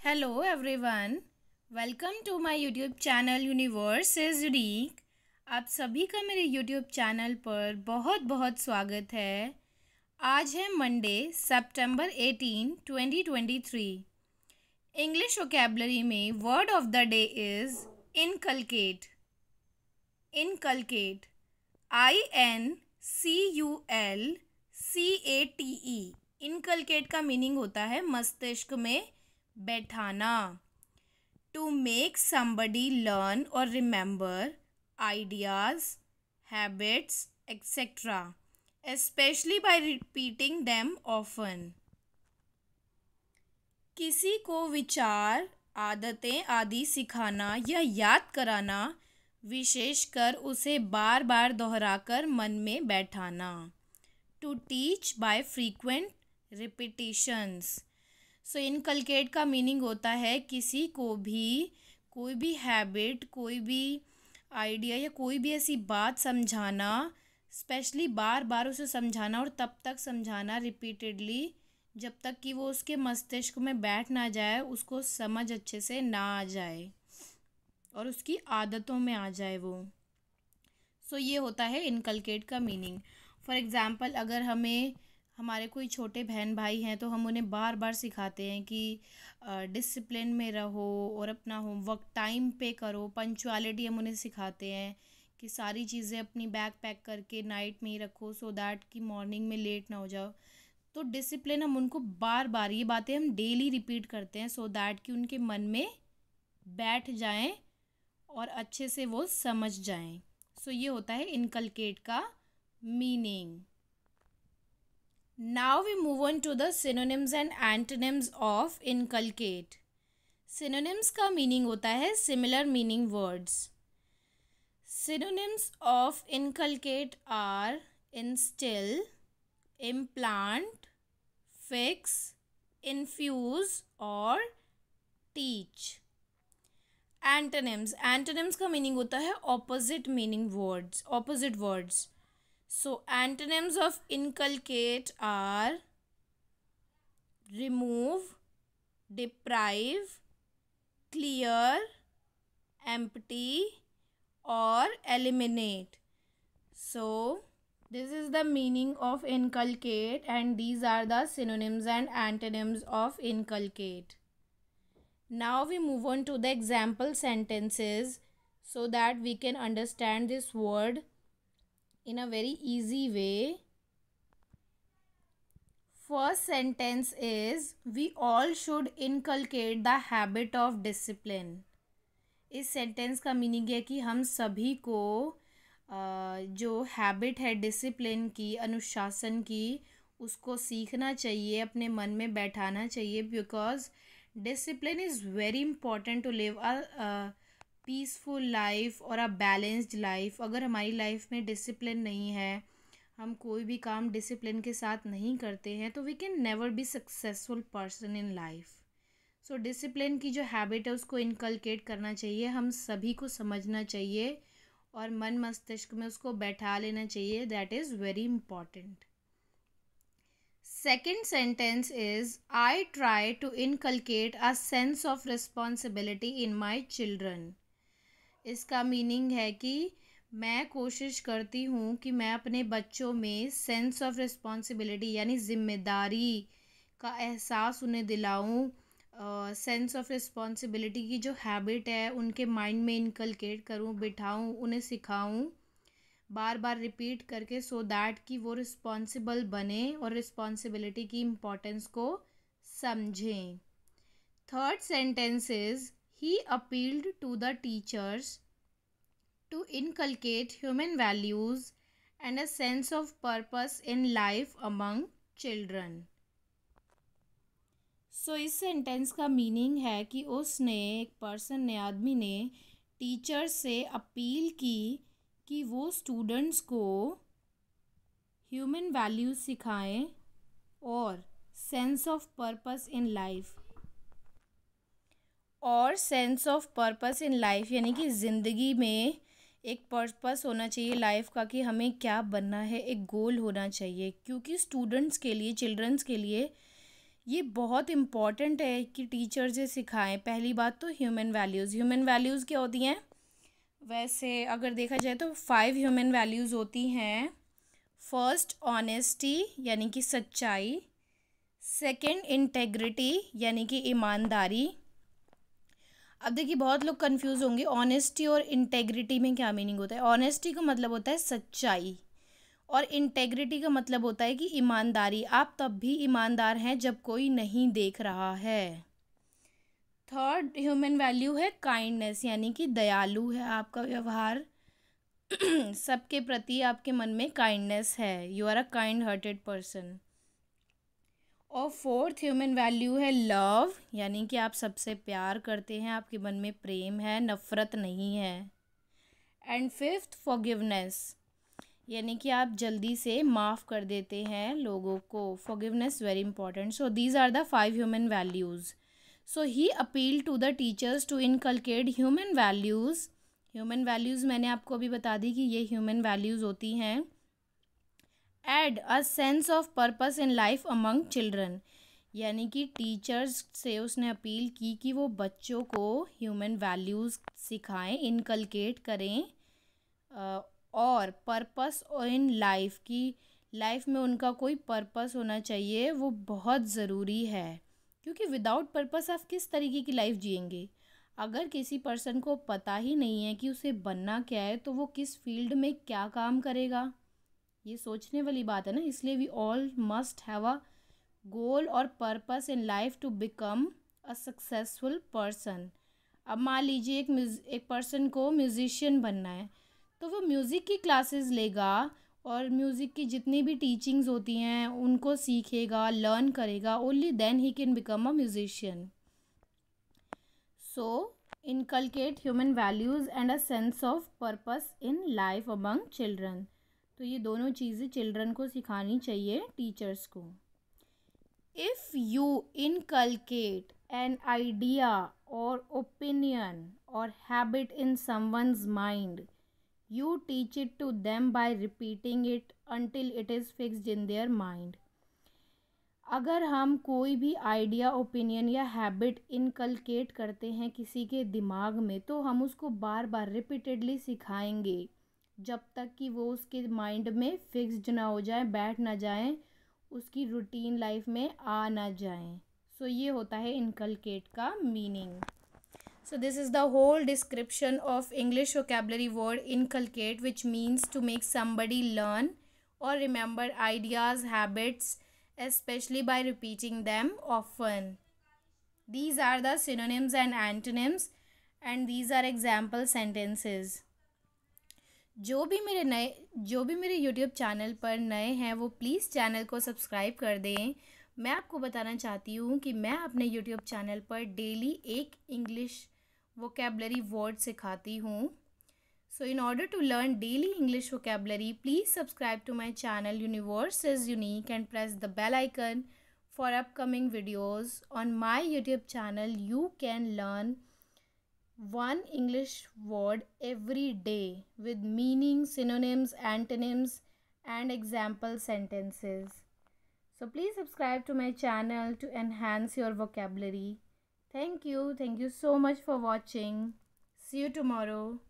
Hello everyone, welcome to my YouTube channel universe is unique. आप सभी का मेरे यूट्यूब चैनल पर बहुत बहुत स्वागत है। आज है मंडे सितंबर 18, 2023। इंग्लिश वोकेबलरी में word of the day is inculcate. Inculcate INCULCATE। Inculcate का मीनिंग होता है मस्तिष्क में बैठाना। To make somebody learn or remember ideas, habits, etc., especially by repeating them often. किसी को विचार, आदतें आदि सिखाना या याद कराना, विशेषकर उसे बार बार दोहराकर मन में बैठाना। To teach by frequent repetitions. So inculcate का मीनिंग होता है किसी को भी कोई भी हैबिट, कोई भी आइडिया या कोई भी ऐसी बात समझाना, स्पेशली बार बार उसे समझाना और तब तक समझाना रिपीटेडली जब तक कि वो उसके मस्तिष्क में बैठ ना जाए, उसको समझ अच्छे से ना आ जाए और उसकी आदतों में आ जाए वो। सो ये होता है इनकलकेट का मीनिंग। फॉर एग्ज़ाम्पल, अगर हमारे कोई छोटे बहन भाई हैं तो हम उन्हें बार बार सिखाते हैं कि डिसिप्लिन में रहो और अपना होमवर्क टाइम पे करो। पंक्चुअलिटी हम उन्हें सिखाते हैं कि सारी चीज़ें अपनी बैग पैक करके नाइट में ही रखो सो दैट कि मॉर्निंग में लेट ना हो जाओ। तो डिसिप्लिन हम उनको बार बार ये बातें हम डेली रिपीट करते हैं सो दैट कि उनके मन में बैठ जाएं और अच्छे से वो समझ जाएं। सो ये होता है इनकलकेट का meaning. Now we move on to the synonyms and antonyms of inculcate. Synonyms का meaning होता है similar meaning words. Synonyms of inculcate are instill, implant, fix, infuse or teach. Antonyms का meaning होता है opposite meaning words, opposite words. So antonyms of inculcate are remove, deprive, clear, empty or eliminate. So this is the meaning of inculcate and these are the synonyms and antonyms of inculcate. Now we move on to the example sentences so that we can understand this word in a very easy way. First sentence is we all should inculcate the habit of discipline. इस sentence का meaning है कि हम सभी को जो habit है discipline की, अनुशासन की, उसको सीखना चाहिए, अपने मन में बैठाना चाहिए। Because discipline is very important to live a peaceful life और अ बैलेंस्ड लाइफ। अगर हमारी लाइफ में डिसिप्लिन नहीं है, हम कोई भी काम डिसिप्लिन के साथ नहीं करते हैं, तो we can never be successful person in life. So discipline की जो हैबिट है उसको इनकलकेट करना चाहिए, हम सभी को समझना चाहिए और मन मस्तिष्क में उसको बैठा लेना चाहिए। That is very important. Second sentence is I try to inculcate a sense of responsibility in my children. इसका मीनिंग है कि मैं कोशिश करती हूँ कि मैं अपने बच्चों में सेंस ऑफ रिस्पॉन्सिबिलिटी यानी ज़िम्मेदारी का एहसास उन्हें दिलाऊँ। सेंस ऑफ रिस्पॉन्सिबिलिटी की जो हैबिट है उनके माइंड में इनकलकेट करूँ, बिठाऊँ, उन्हें सिखाऊँ बार बार रिपीट करके सो दैट कि वो रिस्पॉन्सिबल बने और रिस्पॉन्सिबिलिटी की इम्पोर्टेंस को समझें। Third sentence is he appealed to the teachers to inculcate human values and a sense of purpose in life among children. सो इस सेंटेंस का मीनिंग है कि एक पर्सन ने, आदमी ने टीचर से अपील की कि वो स्टूडेंट्स को ह्यूमन वैल्यूज सिखाएं और sense of purpose in life, और sense of purpose in life यानी कि ज़िंदगी में एक पर्पस होना चाहिए लाइफ का कि हमें क्या बनना है, एक गोल होना चाहिए। क्योंकि स्टूडेंट्स के लिए, चिल्ड्रंस के लिए ये बहुत इम्पॉर्टेंट है कि टीचर से सिखाएं। पहली बात तो ह्यूमन वैल्यूज़ क्या होती हैं? वैसे अगर देखा जाए तो 5 ह्यूमन वैल्यूज़ होती हैं। फर्स्ट ऑनेस्टी यानी कि सच्चाई, सेकंड इंटेग्रिटी यानी कि ईमानदारी। अब देखिए बहुत लोग कंफ्यूज होंगे ऑनेस्टी और इंटेग्रिटी में क्या मीनिंग होता है। ऑनेस्टी का मतलब होता है सच्चाई और इंटेग्रिटी का मतलब होता है कि ईमानदारी। आप तब भी ईमानदार हैं जब कोई नहीं देख रहा है। थर्ड ह्यूमन वैल्यू है काइंडनेस यानी कि दयालु है आपका व्यवहार। सबके प्रति आपके मन में काइंडनेस है, you are a kind hearted person. और फोर्थ ह्यूमन वैल्यू है लव यानी कि आप सबसे प्यार करते हैं, आपके मन में प्रेम है, नफ़रत नहीं है। एंड फिफ्थ फॉरगिवनेस यानी कि आप जल्दी से माफ़ कर देते हैं लोगों को। Forgiveness very important. So these are the 5 human values. So he appeal to the teachers to inculcate human values. Human values मैंने आपको अभी बता दी कि ये ह्यूमन वैल्यूज़ होती हैं। Add a sense of purpose in life among children यानी कि टीचर्स से उसने अपील की कि वो बच्चों को ह्यूमन वैल्यूज़ सिखाएं, इनकलकेट करें। और पर्पस इन लाइफ की लाइफ में उनका कोई पर्पस होना चाहिए, वो बहुत ज़रूरी है। क्योंकि विदाउट पर्पस आप किस तरीके की लाइफ जिएंगे? अगर किसी पर्सन को पता ही नहीं है कि उसे बनना क्या है तो वो किस फील्ड में क्या काम करेगा? ये सोचने वाली बात है ना। इसलिए we all must have a goal और purpose in life to become a successful person. अब मान लीजिए एक पर्सन को म्यूज़िशियन बनना है तो वो म्यूज़िक की क्लासेस लेगा और म्यूज़िक की जितनी भी टीचिंग्स होती हैं उनको सीखेगा, लर्न करेगा। ओनली देन ही can become a musician. So inculcate human values and a sense of purpose in life among children. तो ये दोनों चीज़ें चिल्ड्रन को सिखानी चाहिए टीचर्स को। If you inculcate an idea और ओपिनियन और habit in someone's mind, you teach it to them by repeating it until it is fixed in their mind। अगर हम कोई भी आइडिया, ओपिनियन या हैबिट इनकलकेट करते हैं किसी के दिमाग में तो हम उसको बार बार रिपीटेडली सिखाएंगे जब तक कि वो उसके माइंड में फिक्स्ड ना हो जाए, बैठ ना जाए, उसकी रूटीन लाइफ में आ ना जाए। सो ये होता है इनकलकेट का meaning. So this is the whole description of English vocabulary word inculcate, which means to make somebody learn or remember ideas, habits, especially by repeating them often. These are the synonyms and antonyms and these are example sentences. जो भी मेरे YouTube channel पर नए हैं वो please channel को subscribe कर दें। मैं आपको बताना चाहती हूँ कि मैं अपने YouTube चैनल पर डेली एक इंग्लिश vocabulary word सिखाती हूँ। So in order to learn daily English vocabulary, please subscribe to my channel Universe is Unique and press the bell icon for upcoming videos. On my YouTube channel, you can learn one English word every day with meaning, synonyms, antonyms, and example sentences. So please subscribe to my channel to enhance your vocabulary. Thank you. Thank you so much for watching. See you tomorrow.